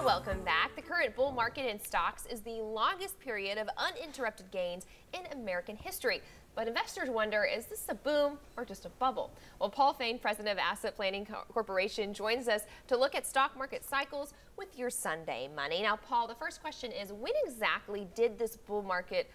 Well, welcome back. The current bull market in stocks is the longest period of uninterrupted gains in American history. But investors wonder, is this a boom or just a bubble? Well, Fain, president of Asset Planning Corporation, joins us to look at stock market cycles with your Sunday money. Now, Paul, the first question is, when exactly did this bull market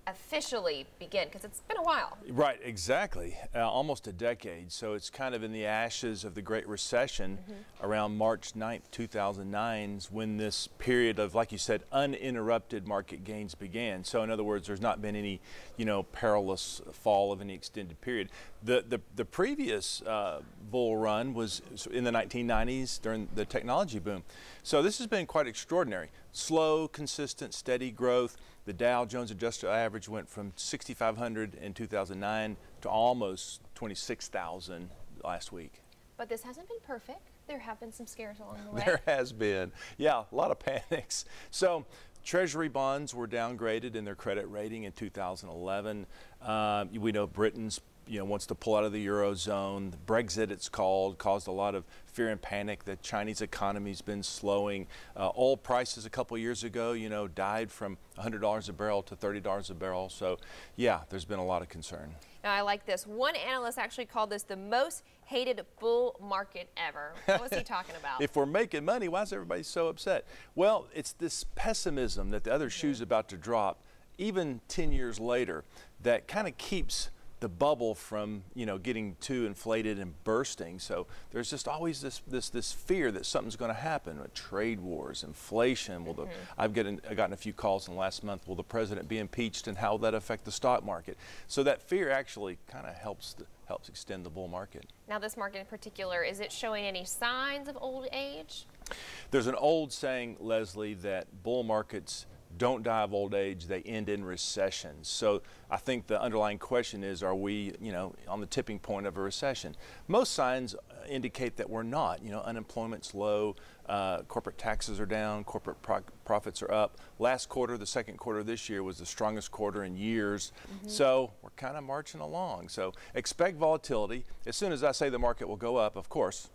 officially begin? Because it's been a while. Right, exactly. Almost a decade. So it's kind of in the ashes of the Great Recession around March 9th, 2009 is when this period of, like you said, uninterrupted market gains began. So in other words, there's not been any, perilous fall of any extended period. The previous bull run was in the 1990s during the technology boom. So this has been quite extraordinary. Slow, consistent, steady growth. The Dow Jones Industrial Average went from 6,500 in 2009 to almost 26,000 last week. But this hasn't been perfect. There have been some scares along the way. There has been. Yeah, a lot of panics. So Treasury bonds were downgraded in their credit rating in 2011. We know Britain's wants to pull out of the Eurozone. Brexit, it's called, caused a lot of fear and panic. The Chinese economy's been slowing. Oil prices a couple years ago, died from $100 a barrel to $30 a barrel. So, yeah, there's been a lot of concern. Now, I like this. One analyst actually called this the most hated bull market ever. What was he talking about? If we're making money, why is everybody so upset? Well, it's this pessimism that the other shoe's about to drop, even 10 years later, that kind of keeps the bubble from getting too inflated and bursting. So there's just always this fear that something's going to happen. Trade wars, inflation. I've gotten a few calls in the last month. Will the president be impeached, and how will that affect the stock market? So that fear actually kind of helps extend the bull market. Now, this market in particular, is it showing any signs of old age? There's an old saying, Leslie, that bull markets don't die of old age, they end in recessions. So I think the underlying question is, are we, on the tipping point of a recession? Most signs indicate that we're not. Unemployment's low, corporate taxes are down, corporate profits are up. Last quarter, the second quarter of this year, was the strongest quarter in years. So we're kind of marching along. So expect volatility. As soon as I say the market will go up, of course,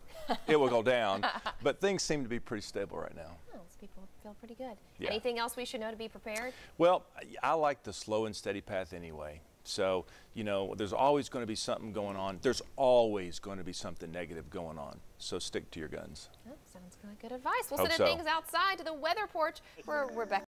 it will go down. But things seem to be pretty stable right now. People feel pretty good. Yeah. Anything else we should know to be prepared? Well, I like the slow and steady path anyway. So, there's always going to be something going on. There's always going to be something negative going on. So stick to your guns. That sounds like good advice. We'll Hope send so. things outside to the weather porch where Rebecca